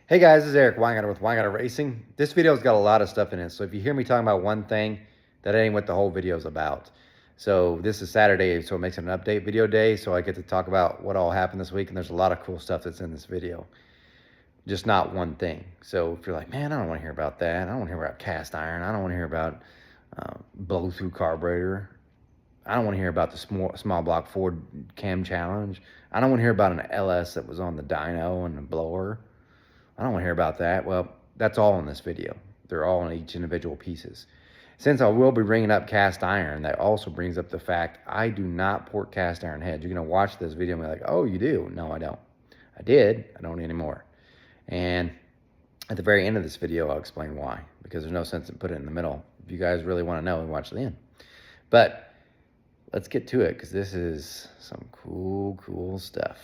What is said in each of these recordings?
Hey guys, this is Eric Weingarten with Weingarten Racing. This video's got a lot of stuff in it, so if you hear me talking about one thing, that ain't what the whole video's about. So this is Saturday, so it makes it an update video day, so I get to talk about what all happened this week, and there's a lot of cool stuff that's in this video. Just not one thing. So if you're like, man, I don't want to hear about that. I don't want to hear about cast iron. I don't want to hear about blow-through carburetor. I don't want to hear about the small block Ford cam challenge. I don't want to hear about an LS that was on the dyno and the blower. I don't want to hear about that. Well, that's all in this video. They're all in each individual pieces. Since I will be bringing up cast iron, that also brings up the fact I do not port cast iron heads. You're going to watch this video and be like, oh, you do? No, I don't. I did. I don't anymore. And at the very end of this video, I'll explain why, because there's no sense in putting it in the middle. If you guys really want to know, watch the end. But let's get to it, because this is some cool stuff.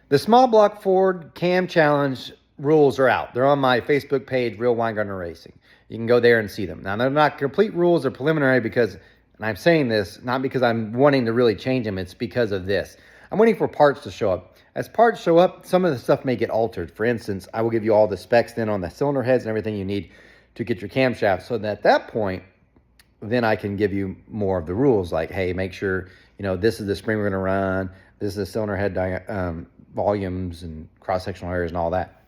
The small block Ford Cam Challenge rules are out. They're on my Facebook page, Real Weingarten Racing. You can go there and see them. Now, they're not complete rules. They're preliminary because, and I'm saying this, not because I'm wanting to really change them. It's because of this. I'm waiting for parts to show up. As parts show up, some of the stuff may get altered. For instance, I will give you all the specs then on the cylinder heads and everything you need to get your camshaft, so that at that point, then I can give you more of the rules, like, hey, make sure, this is the spring we're going to run, this is the cylinder head volumes and cross-sectional areas and all that.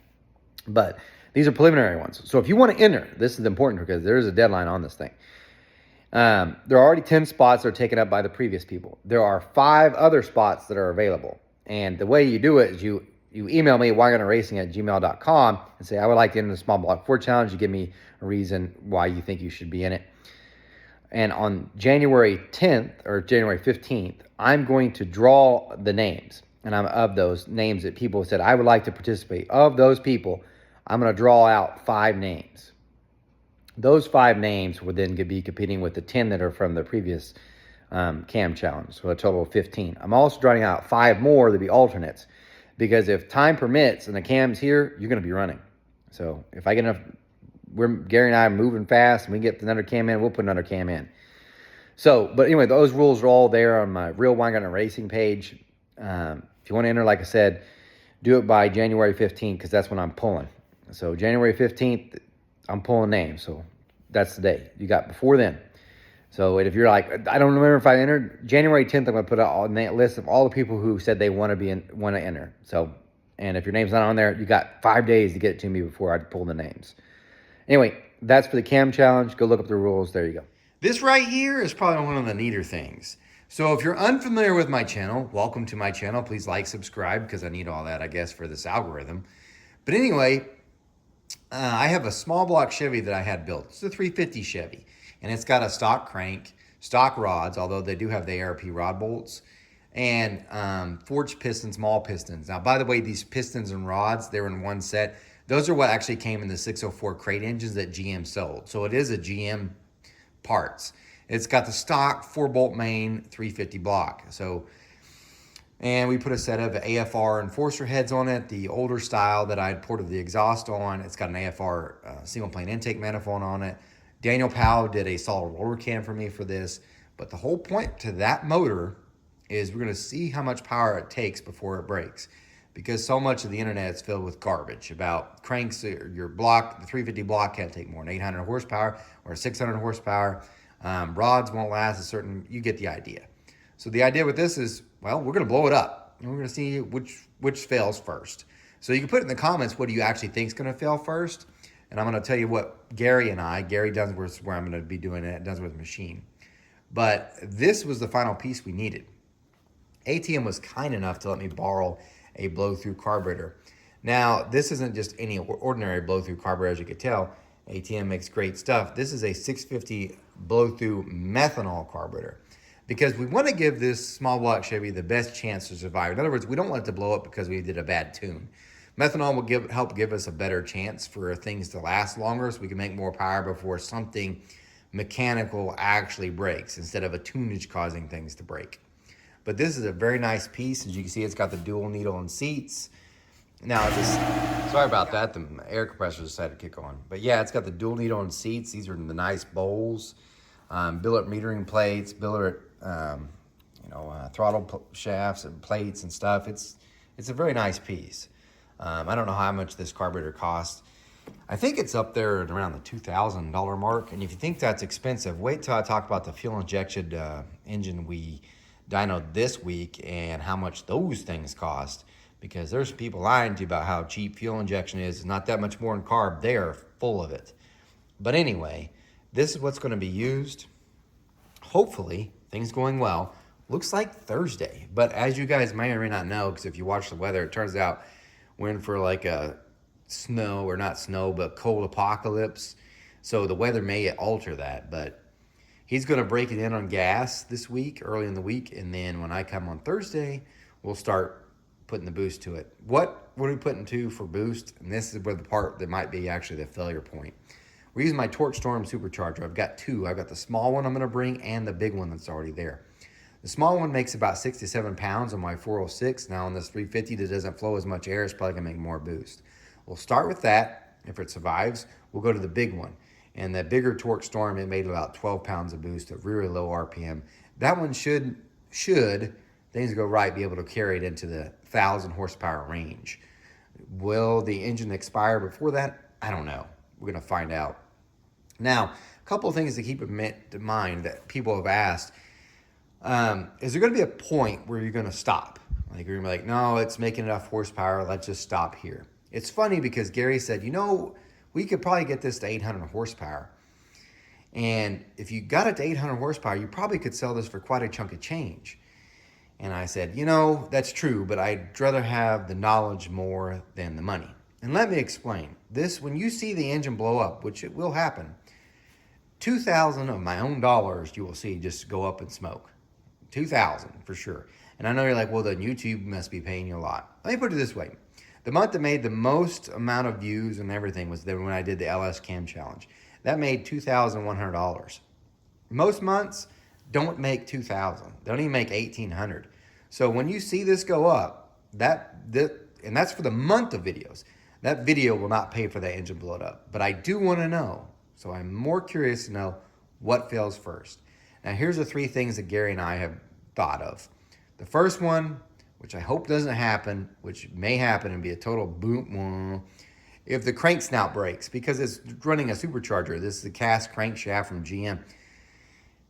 But these are preliminary ones. So if you want to enter, this is important because there is a deadline on this thing. There are already 10 spots that are taken up by the previous people. There are 5 other spots that are available. And the way you do it is you email me at weingartenracing@gmail.com and say, I would like to enter the small block Ford challenge. You give me a reason why you think you should be in it. And on January 10th or January 15th, I'm going to draw the names. And I'm of those names that people said, I would like to participate. Of those people, I'm going to draw out 5 names. Those 5 names would then be competing with the 10 that are from the previous cam challenge, so a total of 15. I'm also drawing out 5 more to be alternates, because if time permits and the cam's here, you're going to be running. So if I get enough, Gary and I are moving fast, and we get another cam in, we'll put another cam in. So, but anyway, those rules are all there on my Real Weingarten Racing page. If you want to enter, like I said, do it by January 15th, because that's when I'm pulling. So January 15th, I'm pulling names. So that's the day. You got before then. So if you're like, I don't remember if I entered, January 10th, I'm going to put out a list of all the people who said they want to enter. So, and if your name's not on there, you got 5 days to get it to me before I pull the names. Anyway, that's for the cam challenge. Go look up the rules. There you go. This right here is probably one of the neater things. So if you're unfamiliar with my channel, welcome to my channel. Please like, subscribe, because I need all that, I guess, for this algorithm. But anyway, I have a small block Chevy that I had built. It's a 350 Chevy, and it's got a stock crank, stock rods, although they do have the ARP rod bolts, and forged pistons, small pistons. Now, by the way, these pistons and rods, they're in one set. Those are what actually came in the 604 crate engines that GM sold. So it is a GM parts. It's got the stock 4-bolt main 350 block. So, and we put a set of AFR enforcer heads on it, the older style that I had ported the exhaust on. It's got an AFR single plane intake manifold on it. Daniel Powell did a solid roller cam for me for this. But the whole point to that motor is we're going to see how much power it takes before it breaks. Because so much of the internet is filled with garbage about cranks. Your block, the 350 block can't take more than 800 horsepower or 600 horsepower. Rods won't last a certain, you get the idea. So the idea with this is, well, we're going to blow it up. And we're going to see which fails first. So you can put in the comments, what do you actually think is going to fail first? And I'm going to tell you what Gary Dunsworth, where I'm going to be doing it, Dunsworth Machine. But this was the final piece we needed. ATM was kind enough to let me borrow a blow-through carburetor. Now, this isn't just any ordinary blow-through carburetor, as you can tell. ATM makes great stuff. This is a 650 blow-through methanol carburetor, because we want to give this small block Chevy the best chance to survive. In other words, we don't want it to blow up because we did a bad tune. Methanol will help give us a better chance for things to last longer, so we can make more power before something mechanical actually breaks, instead of a tunage causing things to break. But this is a very nice piece. As you can see, it's got the dual needle and seats. Now, sorry about that. The air compressor decided to kick on. But yeah, it's got the dual needle and seats. These are the nice bowls, billet metering plates, billet, throttle shafts and plates and stuff. It's a very nice piece. I don't know how much this carburetor costs. I think it's up there at around the $2,000 mark. And if you think that's expensive, wait till I talk about the fuel injection engine we dynoed this week and how much those things cost. Because there's people lying to you about how cheap fuel injection is. It's not that much more in carb. They're full of it. But anyway, this is what's going to be used. Hopefully, things going well. Looks like Thursday. But as you guys may or may not know, because if you watch the weather, it turns out we're in for like a snow, or not snow, but cold apocalypse. So the weather may alter that. But he's going to break it in on gas this week, early in the week. And then when I come on Thursday, we'll start putting the boost to it. What are we putting to for boost? And this is where the part that might be actually the failure point. We're using my Torque Storm supercharger. I've got two. I've got the small one I'm going to bring and the big one that's already there. The small one makes about 67 pounds on my 406. Now on this 350 that doesn't flow as much air, it's probably going to make more boost. We'll start with that. If it survives, we'll go to the big one. And the bigger Torque Storm, it made about 12 pounds of boost at really low RPM. That one should, things go right, be able to carry it into the 1,000 horsepower range. Will the engine expire before that? I don't know. We're going to find out. Now, a couple of things to keep in mind that people have asked. Is there going to be a point where you're going to stop? Like you're going to be like, no, it's making enough horsepower. Let's just stop here. It's funny because Gary said, we could probably get this to 800 horsepower. And if you got it to 800 horsepower, you probably could sell this for quite a chunk of change. And I said, that's true, but I'd rather have the knowledge more than the money. And let me explain. This, when you see the engine blow up, which it will happen, 2,000 of my own dollars you will see just go up in smoke. 2,000 for sure. And I know you're like, well, then YouTube must be paying you a lot. Let me put it this way. The month that made the most amount of views and everything was when I did the LS Cam Challenge. That made $2,100. Most months don't make 2,000. They don't even make 1,800. So when you see this go up, and that's for the month of videos, that video will not pay for that engine blow up. But I do want to know, so I'm more curious to know what fails first. Now here's the three things that Gary and I have thought of. The first one, which I hope doesn't happen, which may happen and be a total boom, if the crank snout breaks, because it's running a supercharger. This is the cast crankshaft from GM.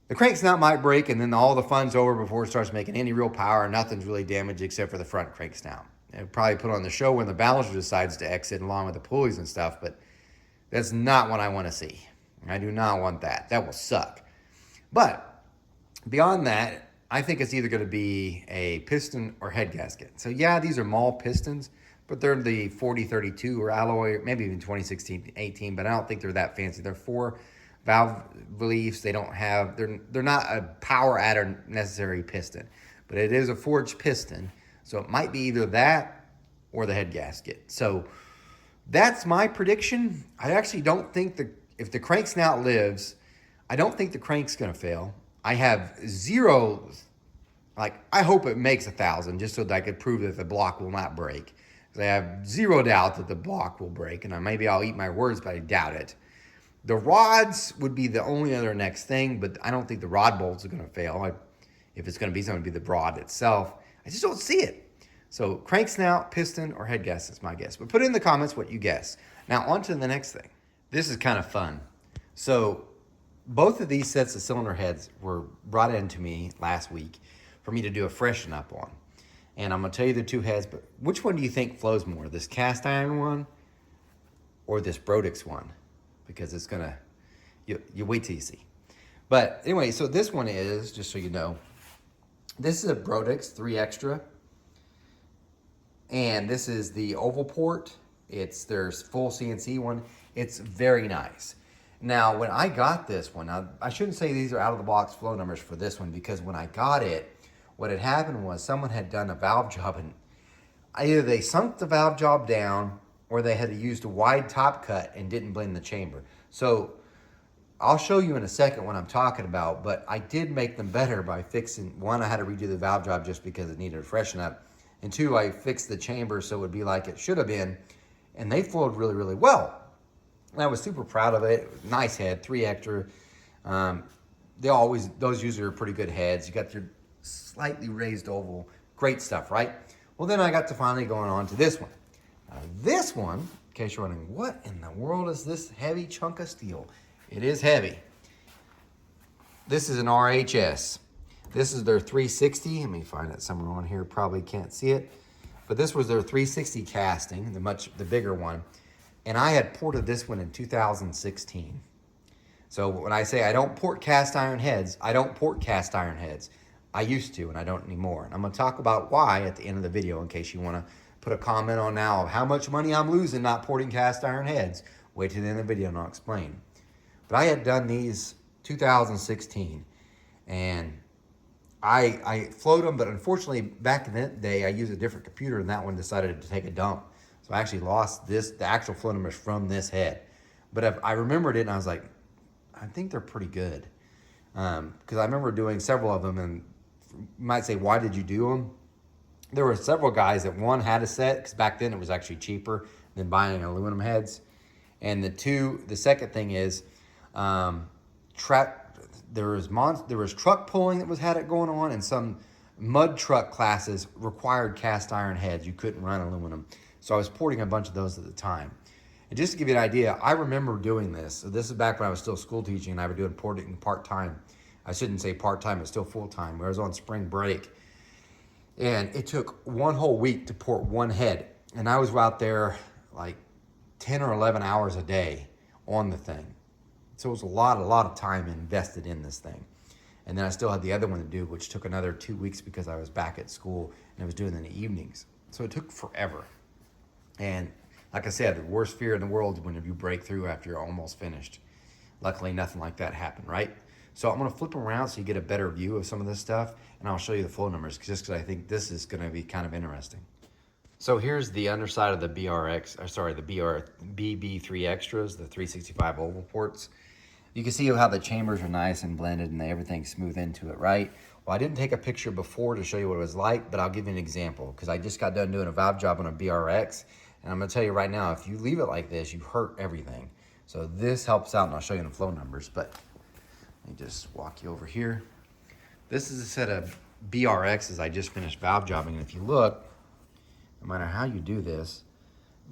The crank snout might break, and then all the fun's over before it starts making any real power. Nothing's really damaged except for the front crank snout. It'll probably put on the show when the balancer decides to exit along with the pulleys and stuff, but that's not what I want to see. I do not want that. That will suck. But beyond that, I think it's either going to be a piston or head gasket. So yeah, these are Mall pistons, but they're the 4032 or alloy, maybe even 2016-18, but I don't think they're that fancy. They're 4 valve reliefs. They're not a power adder necessary piston, but it is a forged piston. So it might be either that or the head gasket. So that's my prediction. I actually don't think if the crank snout lives, I don't think the crank's going to fail. I have zero, I hope it makes 1,000 just so that I could prove that the block will not break. Because I have zero doubt that the block will break, and maybe I'll eat my words, but I doubt it. The rods would be the only other next thing, but I don't think the rod bolts are going to fail. If it's going to be something, it'll be the rod itself. I just don't see it. So crank snout, piston, or head gasket is my guess. But put in the comments what you guess. Now on to the next thing. This is kind of fun. So both of these sets of cylinder heads were brought in to me last week for me to do a freshen up on. And I'm going to tell you the two heads, but which one do you think flows more? This cast iron one or this Brodix one? Because it's going to, you wait till you see. But anyway, so this one is, just so you know, this is a Brodix 3 Extra. And this is the oval port. It's their full CNC one. It's very nice. Now, when I got this one, now I shouldn't say these are out of the box flow numbers for this one, because when I got it, what had happened was someone had done a valve job, and either they sunk the valve job down or they had used a wide top cut and didn't blend the chamber. So I'll show you in a second what I'm talking about, but I did make them better by fixing, one, I had to redo the valve job just because it needed a freshen up, and two, I fixed the chamber so it would be like it should have been, and they flowed really, really well. And I was super proud of it. Nice head, 3 Extra. Those usually are pretty good heads. You got your slightly raised oval. Great stuff, right? Well, then I got to finally going on to this one. Now this one, in case you're wondering, what in the world is this heavy chunk of steel? It is heavy. This is an RHS. This is their 360. Let me find it somewhere on here. Probably can't see it. But this was their 360 casting, the bigger one. And I had ported this one in 2016. So when I say I don't port cast iron heads, I don't port cast iron heads. I used to, and I don't anymore. And I'm gonna talk about why at the end of the video in case you wanna put a comment on now of how much money I'm losing not porting cast iron heads. Wait till the end of the video and I'll explain. But I had done these 2016, and I flowed them, but unfortunately back in that day I used a different computer and that one decided to take a dump. So I actually lost the actual flow numbers from this head. But I remembered it and I was like, I think they're pretty good. Because I remember doing several of them, and you might say, why did you do them? There were several guys that one had a set, because back then it was actually cheaper than buying aluminum heads. And the second thing is, there was truck pulling that had it going on, and some mud truck classes required cast iron heads. You couldn't run aluminum. So I was porting a bunch of those at the time. And just to give you an idea, I remember doing this. So this is back when I was still school teaching and I was doing porting part-time. I shouldn't say part-time, it's still full-time. I was on spring break. And it took one whole week to port one head. And I was out there like 10 or 11 hours a day on the thing. So it was a lot of time invested in this thing. And then I still had the other one to do, which took another 2 weeks because I was back at school and I was doing it in the evenings. So it took forever. And like I said, the worst fear in the world is whenever you break through after you're almost finished. Luckily, nothing like that happened, right? So I'm gonna flip them around so you get a better view of some of this stuff, and I'll show you the flow numbers just because I think this is gonna be kind of interesting. So here's the underside of the BB3 Extras, the 365 oval ports. You can see how the chambers are nice and blended and everything's smooth into it, right? Well, I didn't take a picture before to show you what it was like, but I'll give you an example because I just got done doing a valve job on a BRX. And I'm gonna tell you right now, if you leave it like this, you hurt everything. So this helps out, and I'll show you the flow numbers, but let me just walk you over here. This is a set of BRXs I just finished valve jobbing, and if you look, no matter how you do this,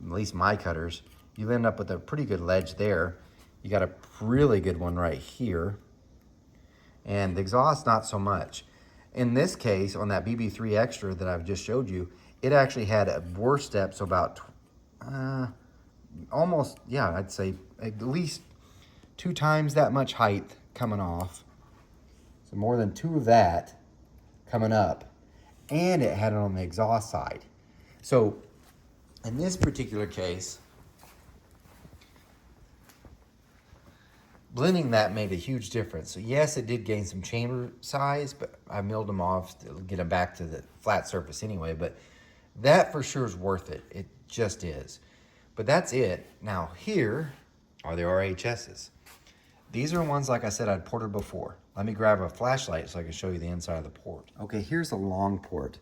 at least my cutters, you end up with a pretty good ledge there. You got a really good one right here, and the exhaust, not so much. In this case, on that BB3 Extra that I've just showed you, it actually had a worse step, so about almost, yeah, I'd say at least 2 times that much height coming off. So more than 2 of that coming up. And it had it on the exhaust side. So in this particular case, blending that made a huge difference. So yes, it did gain some chamber size, but I milled them off to get them back to the flat surface anyway. But that for sure is worth it. It just is. But that's it. Now here are the RHSs. These are ones, like I said, I'd ported before. Let me grab a flashlight so I can show you the inside of the port. Okay, here's a long port.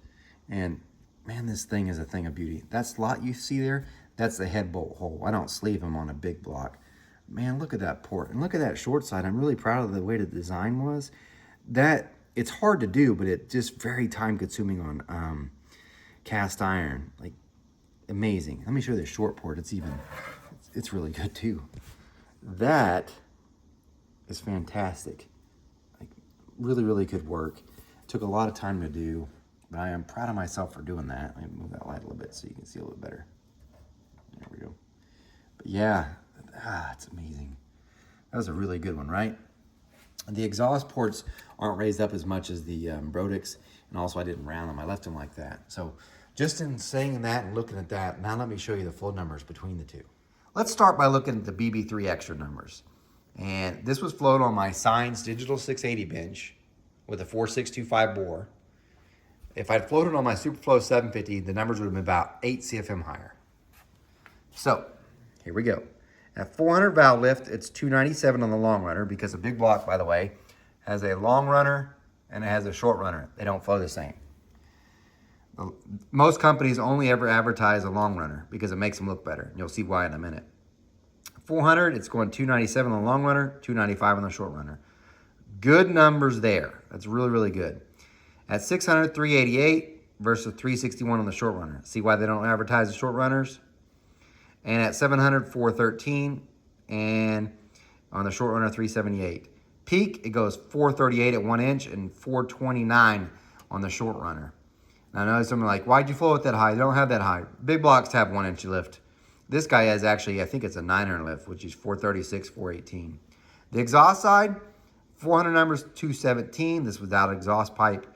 And man, this thing is a thing of beauty. That slot you see there, that's the head bolt hole. I don't sleeve them on a big block. Man, look at that port. And look at that short side. I'm really proud of the way the design was. That, it's hard to do, but it's just very time consuming on cast iron. Like, amazing. Let me show you the short port. It's really good too. That is fantastic. Like, really good work. It took a lot of time to do, but I am proud of myself for doing that. Let me move that light a little bit so you can see a little better. There we go. But yeah, it's amazing. That was a really good one, right? The exhaust ports aren't raised up as much as the Brodix, and also I didn't round them. I left them like that. So just in saying that and looking at that, now let me show you the flow numbers between the two. Let's start by looking at the BB3 Extra numbers. And this was flowed on my Science Digital 680 bench with a 4625 bore. If I'd floated on my Superflow 750, the numbers would have been about 8 CFM higher. So here we go. At 400 valve lift, it's 297 on the long runner, because a big block, by the way, has a long runner and it has a short runner. They don't flow the same. Most companies only ever advertise a long runner because it makes them look better. You'll see why in a minute. 400, it's going 297 on the long runner, 295 on the short runner. Good numbers there. That's really good. At 600, 388 versus 361 on the short runner. See why they don't advertise the short runners? And at 700, 413. And on the short runner, 378. Peak, it goes 438 at 1 inch and 429 on the short runner. Now, I know something like, why'd you flow it that high? They don't have that high. Big blocks have 1 inch lift. This guy has actually, I think it's a 900 lift, which is 436, 418. The exhaust side, 400 numbers, 217. This without exhaust pipe,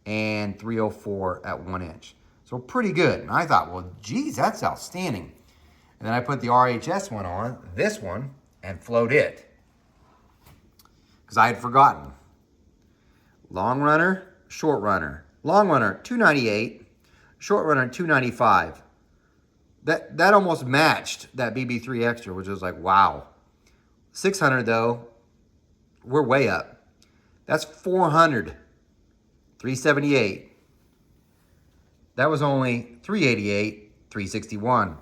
and 304 at 1 inch. So pretty good. And I thought, well, geez, that's outstanding. And then I put the RHS one on, this one, and flowed it. Because I had forgotten. Long runner, short runner. Long runner, 298. Short runner, 295. That almost matched that BB3 Extra, which was like, wow. 600 though, we're way up. That's 400. 378. That was only 388, 361.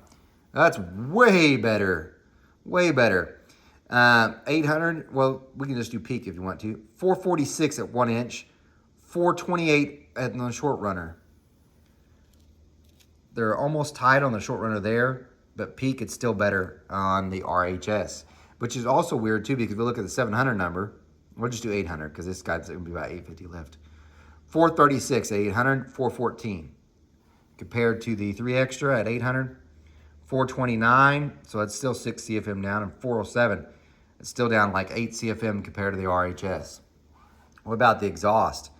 That's way better. Way better. 800, well, we can just do peak if you want to. 446 at 1 inch. 428 at the short runner. They're almost tied on the short runner there, but peak, it's still better on the RHS, which is also weird too, because if we look at the 700 number, we'll just do 800 because this guy's going to be about 850 lift. 436 at 800, 414. Compared to the 3 extra at 800, 429, so it's still 6 CFM down, and 407, it's still down like 8 CFM compared to the RHS. What about the exhaust?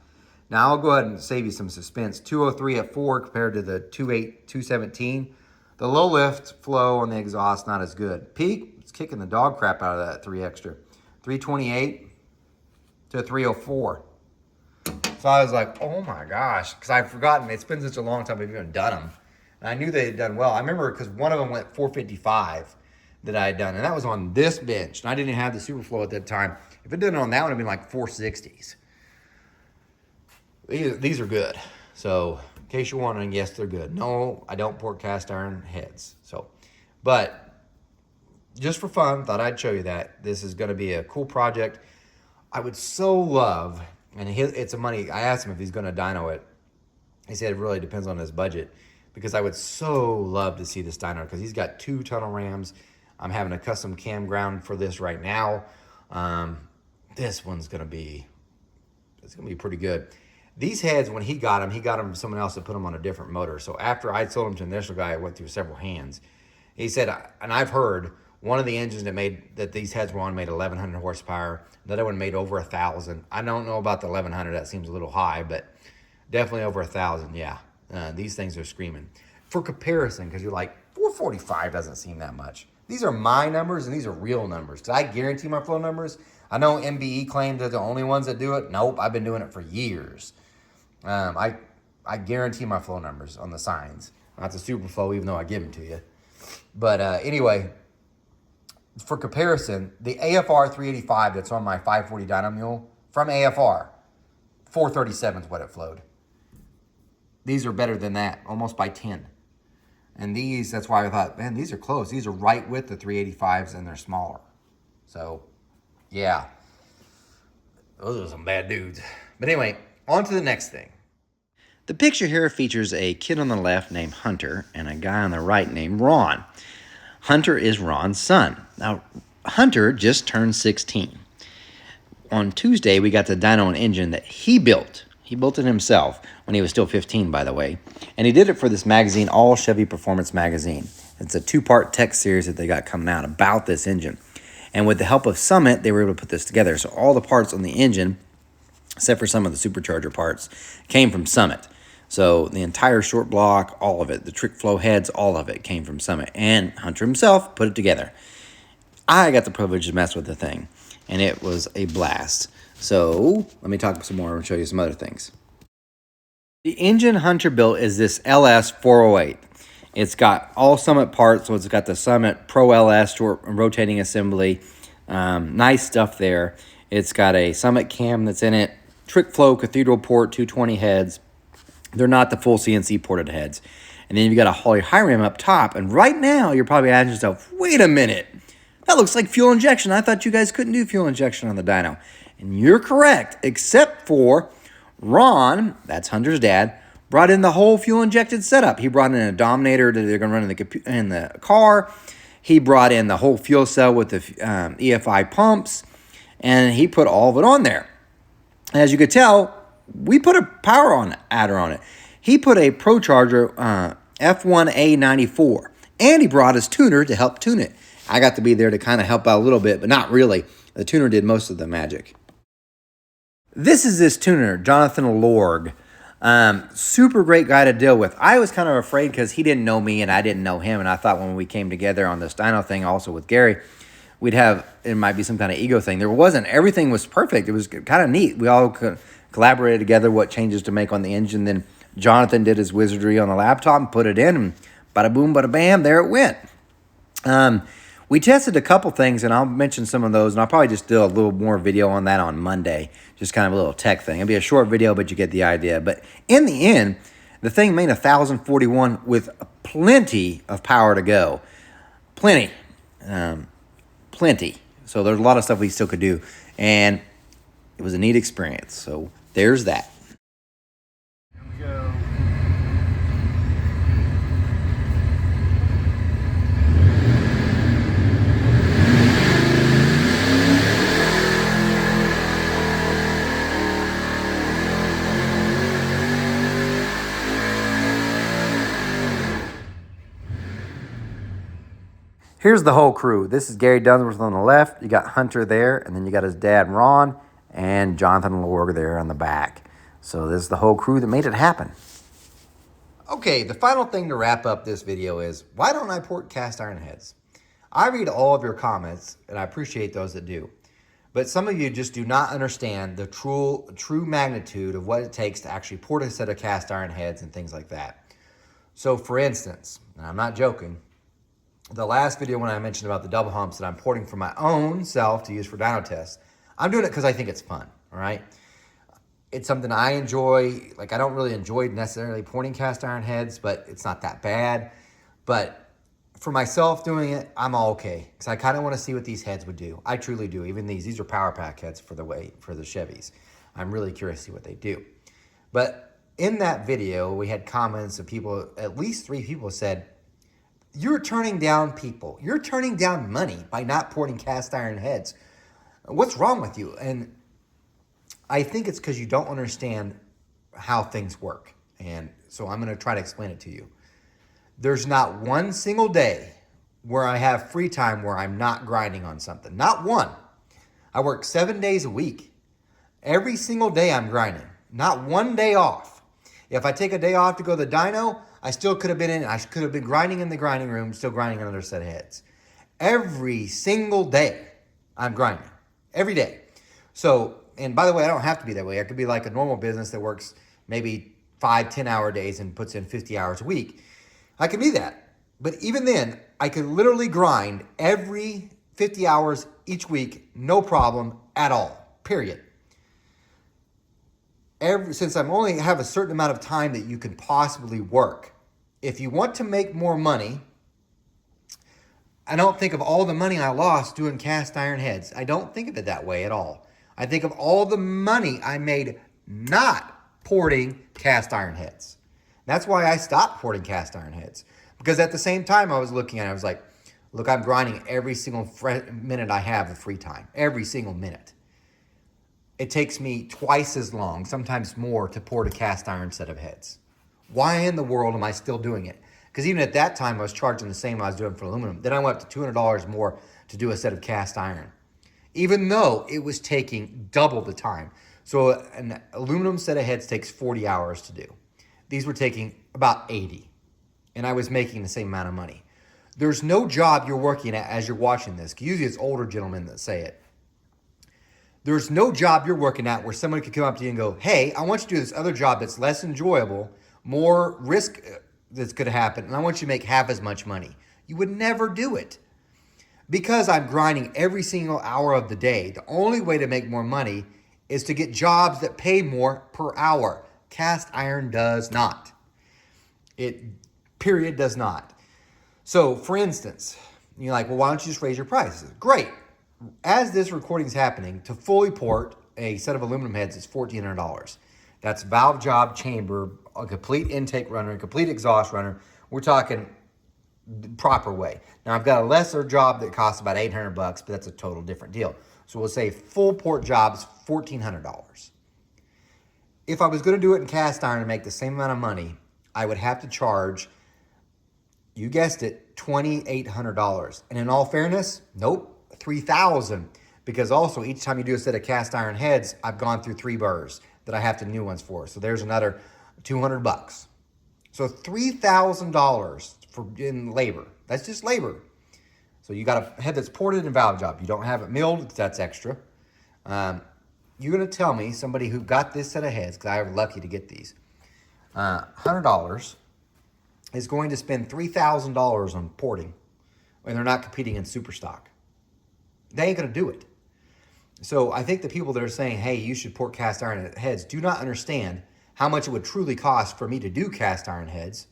Now I'll go ahead and save you some suspense. 203 at 4 compared to the 217. The low lift flow on the exhaust, not as good. Peak, it's kicking the dog crap out of that 3 extra. 328 to 304. So I was like, oh my gosh, because I've forgotten. It's been such a long time we've even done them. And I knew they had done well. I remember because one of them went 455 that I had done, and that was on this bench. And I didn't have the Superflow at that time. If it did on that one, it would have been like 460s. These are good. So in case you're wondering, yes, they're good. No, I don't port cast iron heads. So, but just for fun, thought I'd show you that. This is going to be a cool project. I would so love, and it's a money, I asked him if he's going to dyno it. He said it really depends on his budget, because I would so love to see this dyno, because he's got 2 tunnel rams. I'm having a custom cam ground for this right now. This one's going to be, it's going to be pretty good. These heads, when he got them from someone else that put them on a different motor. So after I sold them to the initial guy, I went through several hands. He said, and I've heard, one of the engines that these heads were on made 1,100 horsepower. The other one made over 1,000. I don't know about the 1,100. That seems a little high, but definitely over 1,000, yeah. These things are screaming. For comparison, because you're like, 445 doesn't seem that much. These are my numbers, and these are real numbers. Because I guarantee my flow numbers. I know MBE claims they're the only ones that do it. Nope, I've been doing it for years. I guarantee my flow numbers on the signs. Not the Superflow, even though I give them to you. But anyway, for comparison, the AFR 385 that's on my 540 dyno mule from AFR, 437 is what it flowed. These are better than that, almost by 10. And these, that's why I thought, man, these are close. These are right with the 385s, and they're smaller. So, yeah. Those are some bad dudes. But anyway, on to the next thing. The picture here features a kid on the left named Hunter and a guy on the right named Ron. Hunter is Ron's son. Now, Hunter just turned 16. On Tuesday, we got the dyno and engine that he built. He built it himself when he was still 15, by the way. And he did it for this magazine, All Chevy Performance Magazine. It's a 2-part text series that they got coming out about this engine. And with the help of Summit, they were able to put this together. So all the parts on the engine, except for some of the supercharger parts, came from Summit. So the entire short block, all of it, the trick flow heads, all of it came from Summit. And Hunter himself put it together. I got the privilege to mess with the thing, and it was a blast. So let me talk some more and show you some other things. The engine Hunter built is this LS 408. It's got all Summit parts, so it's got the Summit Pro LS short rotating assembly. Nice stuff there. It's got a Summit cam that's in it. Trick flow cathedral port 220 heads. They're not the full CNC ported heads. And then you've got a Holley high rim up top. And right now, you're probably asking yourself, wait a minute. That looks like fuel injection. I thought you guys couldn't do fuel injection on the dyno. And you're correct, except for Ron, that's Hunter's dad. brought in the whole fuel injected setup. He brought in a Dominator that they're going to run in the car. He brought in the whole fuel cell with the EFI pumps, and he put all of it on there. As you could tell, we put a power adder on it. He put a Procharged F1A94, and he brought his tuner to help tune it. I got to be there to kind of help out a little bit, but not really. The tuner did most of the magic. This is this tuner, Jonathan Lorg. Super great guy to deal with. I was kind of afraid because he didn't know me and I didn't know him. And I thought when we came together on this dyno thing, also with Gary, it might be some kind of ego thing. There wasn't. Everything was perfect. It was kind of neat. We all collaborated together what changes to make on the engine. Then Jonathan did his wizardry on the laptop and put it in, and bada boom, bada bam, there it went. We tested a couple things, and I'll mention some of those, and I'll probably just do a little more video on that on Monday, just kind of a little tech thing. It'll be a short video, but you get the idea. But in the end, the thing made 1,041 with plenty of power to go. Plenty. Plenty. So there's a lot of stuff we still could do, and it was a neat experience. So there's that. Here we go. Here's the whole crew. This is Gary Dunsworth on the left. You got Hunter there, and then you got his dad, Ron, and Jonathan Lorg there on the back. So this is the whole crew that made it happen. Okay, the final thing to wrap up this video is, why don't I port cast iron heads? I read all of your comments, and I appreciate those that do. But some of you just do not understand the true magnitude of what it takes to actually port a set of cast iron heads and things like that. So for instance, and I'm not joking, the last video when I mentioned about the double humps that I'm porting for my own self to use for dyno tests, I'm doing it because I think it's fun, all right? It's something I enjoy. Like, I don't really enjoy necessarily porting cast iron heads, but it's not that bad. But for myself doing it, I'm all okay, because I kind of want to see what these heads would do. I truly do. Even these are power pack heads for the Chevys. I'm really curious to see what they do. But in that video, we had comments of people, at least 3 people said, you're turning down people. You're turning down money by not porting cast iron heads. What's wrong with you? And I think it's because you don't understand how things work. And so I'm going to try to explain it to you. There's not one single day where I have free time where I'm not grinding on something. Not one. I work 7 days a week. Every single day I'm grinding. Not one day off. If I take a day off to go to the dyno, I still could have been grinding in the grinding room, still grinding another set of heads. Every single day, I'm grinding. Every day. So, and by the way, I don't have to be that way. I could be like a normal business that works maybe 5-10-hour days and puts in 50 hours a week. I could be that. But even then, I could literally grind every 50 hours each week, no problem at all, period. Since I only have a certain amount of time that you can possibly work, if you want to make more money, I don't think of all the money I lost doing cast iron heads. I don't think of it that way at all. I think of all the money I made not porting cast iron heads. That's why I stopped porting cast iron heads. Because at the same time I was looking at it, I was like, look, I'm grinding every single minute I have of free time. Every single minute. It takes me twice as long, sometimes more, to port a cast iron set of heads. Why in the world am I still doing it? Because even at that time, I was charging the same I was doing for aluminum. Then I went up to $200 more to do a set of cast iron, even though it was taking double the time. So an aluminum set of heads takes 40 hours to do. These were taking about 80, and I was making the same amount of money. There's no job you're working at as you're watching this. Usually it's older gentlemen that say it. There's no job you're working at where someone could come up to you and go, hey, I want you to do this other job that's less enjoyable, more risk that's going to happen, and I want you to make half as much money. You would never do it. Because I'm grinding every single hour of the day, the only way to make more money is to get jobs that pay more per hour. Cast iron does not. It, period, does not. So, for instance, you're like, well, why don't you just raise your prices? Great. As this recording is happening, to fully port a set of aluminum heads is $1,400. That's valve job, chamber, a complete intake runner, a complete exhaust runner. We're talking the proper way. Now I've got a lesser job that costs about $800, but that's a total different deal. So we'll say full port job's $1,400. If I was going to do it in cast iron and make the same amount of money, I would have to charge, you guessed it, $2,800. And in all fairness, nope, $3,000. Because also each time you do a set of cast iron heads, I've gone through 3 burrs that I have to new ones for. So there's another $200. So $3,000 for in labor. That's just labor. So you got a head that's ported and valve job. You don't have it milled, that's extra. You're gonna tell me, somebody who got this set of heads, because I was lucky to get these, $100 is going to spend $3,000 on porting when they're not competing in super stock. They ain't gonna do it. So I think the people that are saying, hey, you should port cast iron heads do not understand how much it would truly cost for me to do cast iron heads,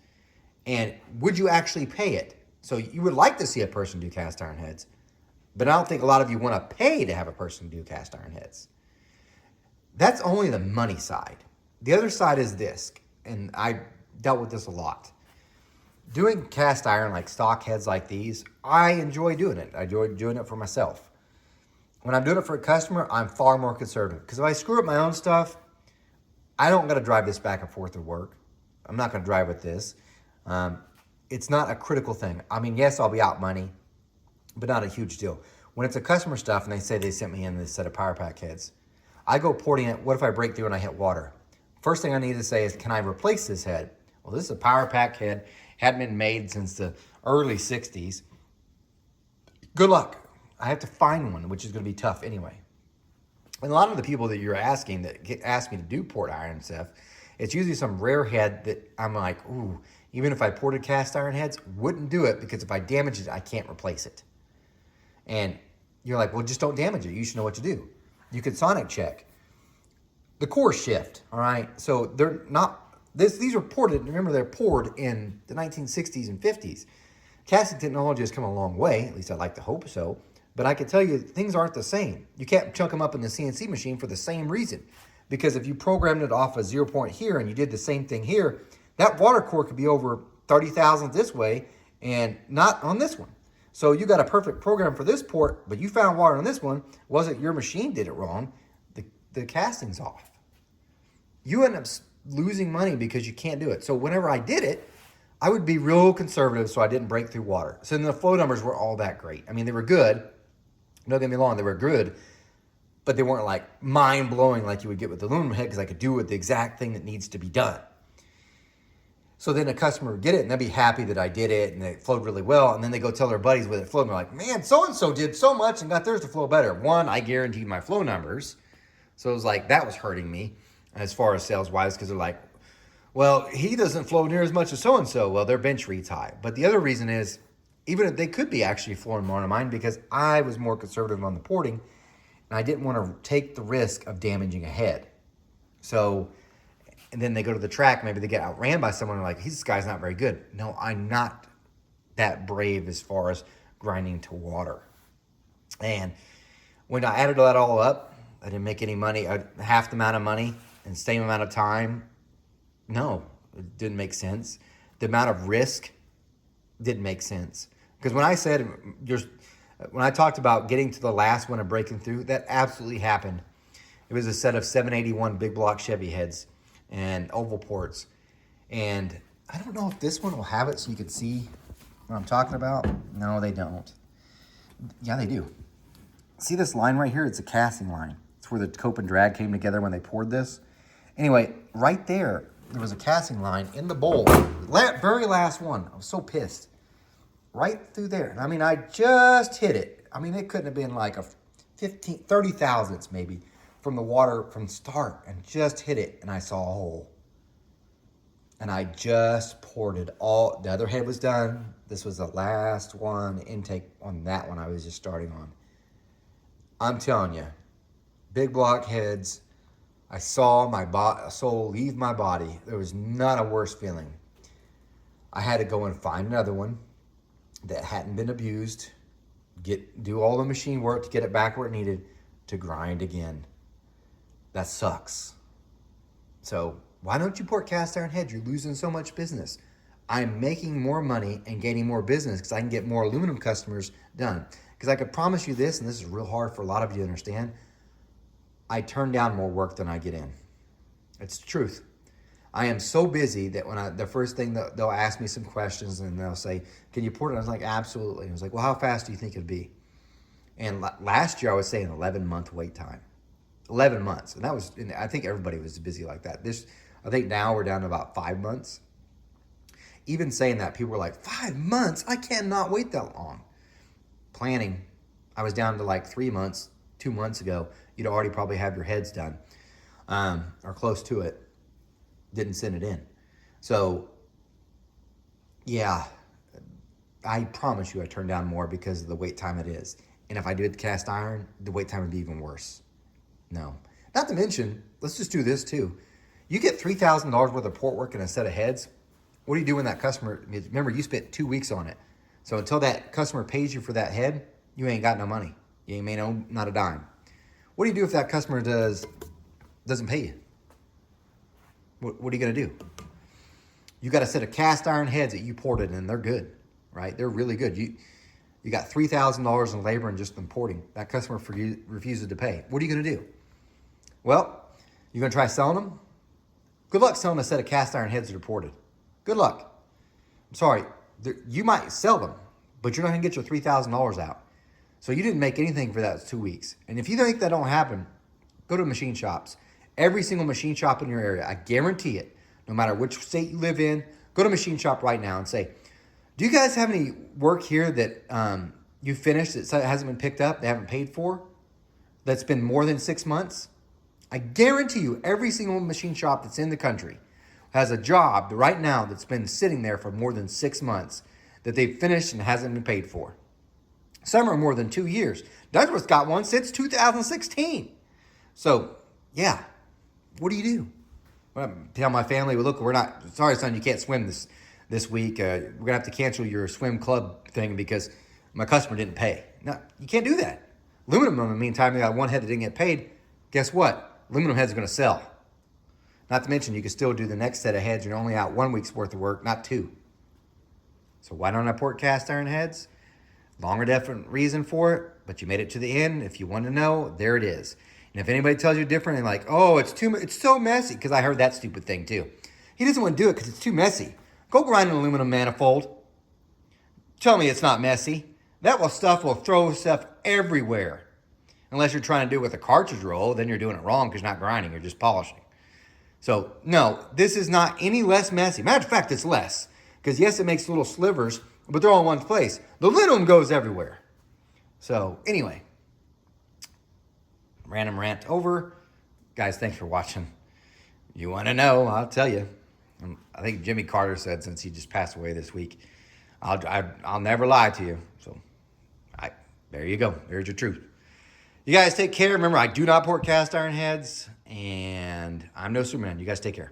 and would you actually pay it? So you would like to see a person do cast iron heads, but I don't think a lot of you want to pay to have a person do cast iron heads. That's only the money side. The other side is this, and I dealt with this a lot. Doing cast iron, like stock heads like these, I enjoy doing it. I enjoy doing it for myself. When I'm doing it for a customer, I'm far more conservative. Because if I screw up my own stuff, I don't got to drive this back and forth to work. I'm not going to drive with this. It's not a critical thing. I mean, yes, I'll be out money, but not a huge deal. When it's a customer stuff and they say they sent me in this set of power pack heads, I go porting it. What if I break through and I hit water? First thing I need to say is, can I replace this head? Well, this is a power pack head. Hadn't been made since the early 60s. Good luck. I have to find one, which is going to be tough anyway. And a lot of the people that you're asking that ask me to do port iron stuff, it's usually some rare head that I'm like, ooh, even if I ported cast iron heads, wouldn't do it, because if I damage it, I can't replace it. And you're like, well, just don't damage it. You should know what to do. You can sonic check. The core shift, all right? So they're not, these are ported, remember they're poured in the 1960s and 50s. Casting technology has come a long way, at least I'd like to hope so. But I can tell you, things aren't the same. You can't chunk them up in the CNC machine for the same reason. Because if you programmed it off a 0 point here and you did the same thing here, that water core could be over 30 thousandths this way and not on this one. So you got a perfect program for this port, but you found water on this one. Wasn't your machine did it wrong. The casting's off. You end up losing money because you can't do it. So whenever I did it, I would be real conservative so I didn't break through water. So then the flow numbers were all that great. I mean, they were good. Don't get me wrong, they were good, but they weren't like mind-blowing like you would get with the aluminum head, because I could do with the exact thing that needs to be done. So then a customer would get it and they'd be happy that I did it and it flowed really well. And then they go tell their buddies with it flowed and they're like, man, so-and-so did so much and got theirs to flow better. One, I guaranteed my flow numbers. So it was like, that was hurting me as far as sales-wise, because they're like, well, he doesn't flow near as much as so-and-so. Well, their bench reads high. But the other reason is, even if they could be actually flowing more on mine, because I was more conservative on the porting and I didn't want to take the risk of damaging a head. So, and then they go to the track, maybe they get outran by someone, like, this guy's not very good. No, I'm not that brave as far as grinding to water. And when I added that all up, I didn't make any money, half the amount of money in the same amount of time. No, it didn't make sense. The amount of risk didn't make sense. Because when I said, when I talked about getting to the last one and breaking through, that absolutely happened. It was a set of 781 big block Chevy heads and oval ports. And I don't know if this one will have it so you can see what I'm talking about. No, they don't. Yeah, they do. See this line right here? It's a casting line. It's where the cope and drag came together when they poured this. Anyway, right there was a casting line in the bowl. Very last one. I was so pissed. Right through there. And I mean, I just hit it. I mean, it couldn't have been like a 30 thousandths maybe from the water from start, and just hit it. And I saw a hole. And I just poured it all. The other head was done. This was the last one, intake on that one I was just starting on. I'm telling you, big block heads, I saw my soul leave my body. There was not a worse feeling. I had to go and find another one that hadn't been abused, do all the machine work to get it back where it needed, to grind again. That sucks. So Why don't you port cast iron heads? You're losing so much business. I'm making more money and gaining more business because I can get more aluminum customers done. Because I could promise you this, and this is real hard for a lot of you to understand, I turn down more work than I get in. It's the truth. I am so busy that the first thing that they'll ask me some questions and they'll say, can you port it? I was like, absolutely. I was like, well, how fast do you think it'd be? And last year I was saying 11-month wait time. 11 months. And I think everybody was busy like that. I think now we're down to about 5 months. Even saying that, people were like, 5 months? I cannot wait that long. Planning, I was down to like 3 months, 2 months ago. You'd already probably have your heads done or close to it. Didn't send it in. So, yeah, I promise you I turned down more because of the wait time it is. And if I did cast iron, the wait time would be even worse. No. Not to mention, let's just do this too. You get $3,000 worth of port work and a set of heads. What do you do when that customer, remember you spent 2 weeks on it. So until that customer pays you for that head, you ain't got no money. You ain't made not a dime. What do you do if that customer doesn't pay you? What are you gonna do? You got a set of cast iron heads that you ported and they're good, right? They're really good. You got $3,000 in labor and just importing. That customer refuses to pay. What are you gonna do? Well, you're gonna try selling them? Good luck selling a set of cast iron heads that are ported. Good luck. I'm sorry, you might sell them, but you're not gonna get your $3,000 out. So you didn't make anything for that 2 weeks. And if you think that don't happen, go to machine shops. Every single machine shop in your area, I guarantee it, no matter which state you live in, go to a machine shop right now and say, do you guys have any work here that you finished that hasn't been picked up, they haven't paid for, that's been more than 6 months? I guarantee you every single machine shop that's in the country has a job right now that's been sitting there for more than 6 months that they've finished and hasn't been paid for. Some are more than 2 years. Douglas got one since 2016. So, yeah, what do you do? Well, tell my family, well, look, sorry, son, you can't swim this week. We're going to have to cancel your swim club thing because my customer didn't pay. No, you can't do that. Aluminum, in the meantime, they got one head that didn't get paid. Guess what? Aluminum heads are going to sell. Not to mention, you can still do the next set of heads. You're only out 1 week's worth of work, not 2. So why don't I port cast iron heads? Longer different reason for it, but you made it to the end. If you want to know, there it is. And if anybody tells you different and like, oh, it's so messy, because I heard that stupid thing too. He doesn't want to do it because it's too messy. Go grind an aluminum manifold. Tell me it's not messy. That stuff will throw stuff everywhere. Unless you're trying to do it with a cartridge roll, then you're doing it wrong because you're not grinding, you're just polishing. So, no, this is not any less messy. Matter of fact, it's less. Because yes, it makes little slivers, but they're all in one place. The aluminum goes everywhere. So, anyway. Random rant over. Guys, thanks for watching. You want to know, I'll tell you. I think Jimmy Carter said, since he just passed away this week, I'll never lie to you. So, there you go. There's your truth. You guys take care. Remember, I do not port cast iron heads, and I'm no Superman. You guys take care.